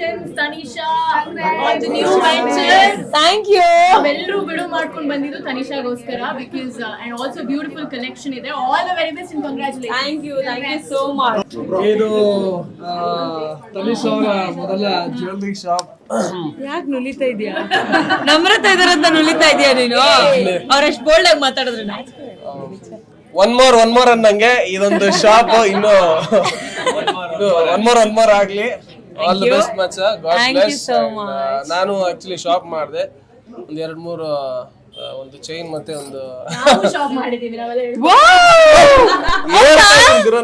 Congratulations, Tanisha, on the new venture. Thank you. ನಾವೆಲ್ಲರೂ ಬಿಡು ಮಾಡ್ಕೊಂಡು ಬಂದಿದ್ದು ತನಿಷಾಗೋಸ್ಕರ because and also beautiful collection ಇದೆ. All the very best and congratulations. Thank you so much. ಇದು ತನಿಷ್ ಅವರ ಮೊದಲ ಜ್ಯುವೆಲ್ಲರಿ ಶಾಪ್. ಯಾಕೆ ನುಲಿತಾ ಇದೀಯಾ? ನಮ್ರತ ಇದಾರಂತ ನುಲಿತಾ ಇದೀಯಾ ನೀನು? ಅವ್ರಷ್ಟು ಬೋಲ್ಡ್ ಆಗಿ ಮಾತಾಡಿದ್ರೆ ಒನ್ ಮೋರ್ ಅನ್ನಂಗೆ ಇದೊಂದು ಶಾಪ್ ಇನ್ನು ಒನ್ ಮೋರ್ ಆಗ್ಲಿ. ಆಲ್ ದಿ ಬೆಸ್ಟ್ ಮಚ. God bless. ನಾನು ಆಕ್ಚುಲಿ ಶಾಪ್ ಮಾಡಿದೆ ಒಂದ್ 2-3 ಒಂದು ಚೈನ್ ಮತ್ತೆ ಒಂದು ಶಾಪ್ ಮಾಡಿದೀವಿ ನಾವೆಲ್ಲ.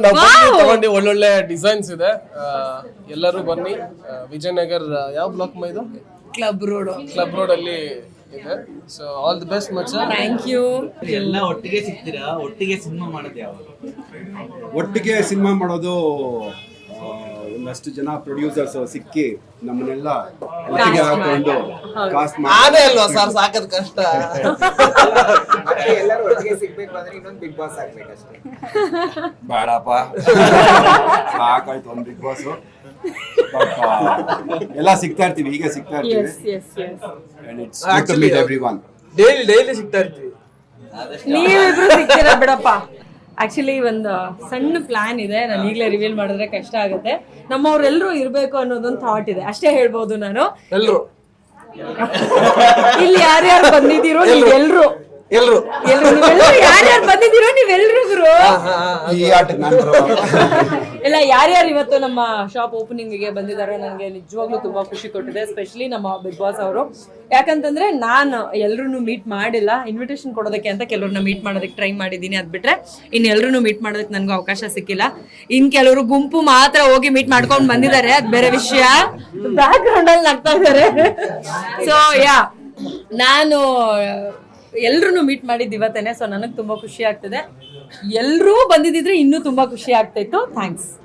ನಾವು ತಗೊಂಡು ಒಳ್ಳೊಳ್ಳೆ ಡಿಸೈನ್ಸ್ ಇದೆ. ಎಲ್ಲರೂ ಬನ್ನಿ. ವಿಜಯನಗರ್ ಯಾವ ಬ್ಲಾಕ್ ಇದು? ಕ್ಲಬ್ ರೋಡ್ ಅಲ್ಲಿ ಇದೆ. ಸೊ ಆಲ್ ದಿ ಬೆಸ್ಟ್ ಮಚ. Thank you. ಎಲ್ಲ ಒಟ್ಟಿಗೆ ಸಿಗ್ತೀರಾ? ಒಟ್ಟಿಗೆ ಸಿನಿಮಾ ಮಾಡೋದು ಯಾವಾಗ? ಒಟ್ಟಿಗೆ ಸಿನಿಮಾ ಮಾಡೋದು ಒಂದಷ್ಟು ಜನ ಪ್ರೊಡ್ಯೂಸರ್ಸ್ ಸಿಕ್ಕಿ ನಮ್ಮನ್ನೆಲ್ಲ ಒಟ್ಟಿಗೆ ಹಾಕೊಂಡು ಕಾಸ್ಟ್ ಅದೇ ಅಲ್ವಾ ಸರ್ ಸಾಕದ್ ಕಷ್ಟ. ಎಲ್ಲರೂ ಒಟ್ಟಿಗೆ ಸಿಗ್ಬೇಕು ಅಂದ್ರೆ ಇನ್ನೊಂದು ಬಿಗ್ ಬಾಸ್ ಆಗ್ಬೇಕಷ್ಟೇ. ಬೇಡಪ್ಪ, ಸಾಕಾಯ್ತು ಒಂದು ಬಿಗ್ ಬಾಸ್. ಎಲ್ಲ ಸಿಗ್ತಾ ಇರ್ತೀವಿ, ಈಗ ಸಿಗ್ತಾ ಇರ್ತೀವಿ. And it's good to meet everyone. Daily ಸಿಗ್ತಾ ಇರ್ತೀವಿ. ನೀವಿಬ್ರು ಸಿಗ್ತೀರಾ ಬಿಡಪ್ಪ. ಆಕ್ಚುಲಿ ಒಂದು ಸಣ್ಣ ಪ್ಲಾನ್ ಇದೆ, ನಾನು ಈಗಲೇ ರಿವೀಲ್ ಮಾಡಿದ್ರೆ ಕಷ್ಟ ಆಗುತ್ತೆ. ನಮ್ಮವ್ರೆಲ್ಲರೂ ಇರಬೇಕು ಅನ್ನೋದೊಂದು ಥಾಟ್ ಇದೆ, ಅಷ್ಟೇ ಹೇಳ್ಬೋದು ನಾನು. ಎಲ್ರು ಇಲ್ಲಿ ಯಾರ್ಯಾರು ಬಂದಿದ್ದೀರೋ ನೀವೆಲ್ರು ಯಾರ್ಯಾರು ಬಂದಿದ್ದೀರೋ ನೀವೆಲ್ರು ಗುರು. ಈ ಆಟಕ್ಕೆ ನಾನು ಇಲ್ಲ, ಯಾರ್ಯಾರು ಇವತ್ತು ನಮ್ಮ ಶಾಪ್ ಓಪನಿಂಗ್ ಗೆ ಬಂದಿದ್ದಾರೆ ನನಗೆ ನಿಜವಾಗ್ಲೂ ತುಂಬಾ ಖುಷಿ ಕೊಟ್ಟಿದೆ. ಸ್ಪೆಷಲಿ ನಮ್ಮ ಬಿಗ್ ಬಾಸ್ ಅವರು. ಯಾಕಂತಂದ್ರೆ ನಾನು ಎಲ್ಲರೂ ಮೀಟ್ ಮಾಡಿಲ್ಲ, ಇನ್ವಿಟೇಷನ್ ಕೊಡೋದಕ್ಕೆ ಅಂತ ಕೆಲವ್ರನ್ನ ಮೀಟ್ ಮಾಡೋದಕ್ಕೆ ಟ್ರೈ ಮಾಡಿದ್ದೀನಿ. ಅದ್ ಬಿಟ್ರೆ ಇನ್ನು ಎಲ್ಲರೂ ಮೀಟ್ ಮಾಡೋದಕ್ಕೆ ನನಗೂ ಅವಕಾಶ ಸಿಕ್ಕಿಲ್ಲ. ಇನ್ ಕೆಲವರು ಗುಂಪು ಮಾತ್ರ ಹೋಗಿ ಮೀಟ್ ಮಾಡ್ಕೊಂಡು ಬಂದಿದ್ದಾರೆ, ಅದ್ ಬೇರೆ ವಿಷಯ. ಬ್ಯಾಕ್ ಗ್ರೌಂಡ್ ಅಲ್ಲಿ ನಗ್ತಾ ಇದ್ದಾರೆ. ಸೊ ನಾನು ಎಲ್ರು ಮೀಟ್ ಮಾಡಿದ್ದು ಇವತ್ತೇನೆ. ಸೊ ನನಗೆ ತುಂಬಾ ಖುಷಿ ಆಗ್ತದೆ. ಎಲ್ಲರೂ ಬಂದಿದ್ರೆ ಇನ್ನೂ ತುಂಬಾ ಖುಷಿ ಆಗ್ತಾ ಇತ್ತು. ಥ್ಯಾಂಕ್ಸ್.